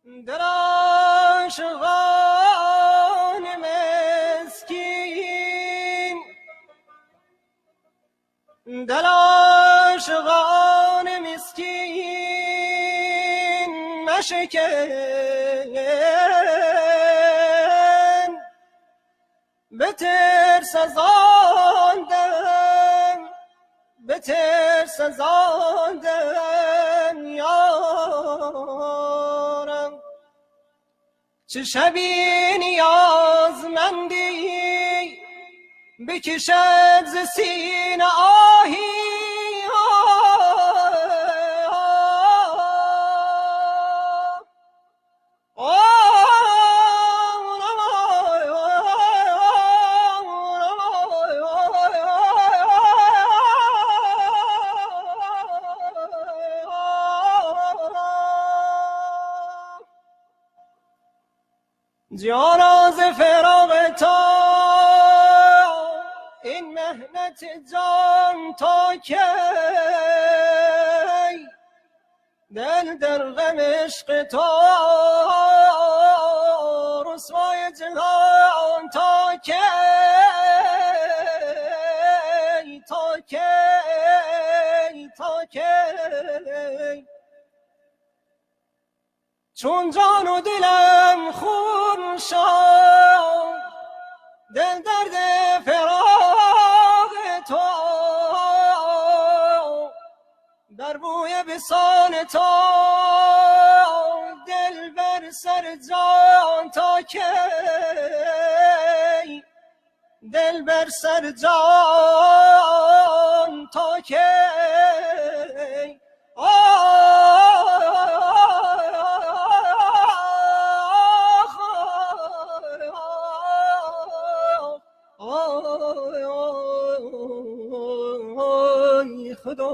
در عاشقان مسکین، در عاشقان مسکین مشکن، بترس از آن دم، بترس از آن دم یارم. چه شبی نیازمندی بکشد ز سینه آهی، جانا ز فراق تو این مهنت جان تا کی، دل در غم عشق تو رسوای جهان تا کی، تا کی، تا کی. چون جان و دلم خون شد، دل درد فراق تو، در بوی وصال تو دل بر سر جان تا کی، دل بر سر جان تا کی. خدا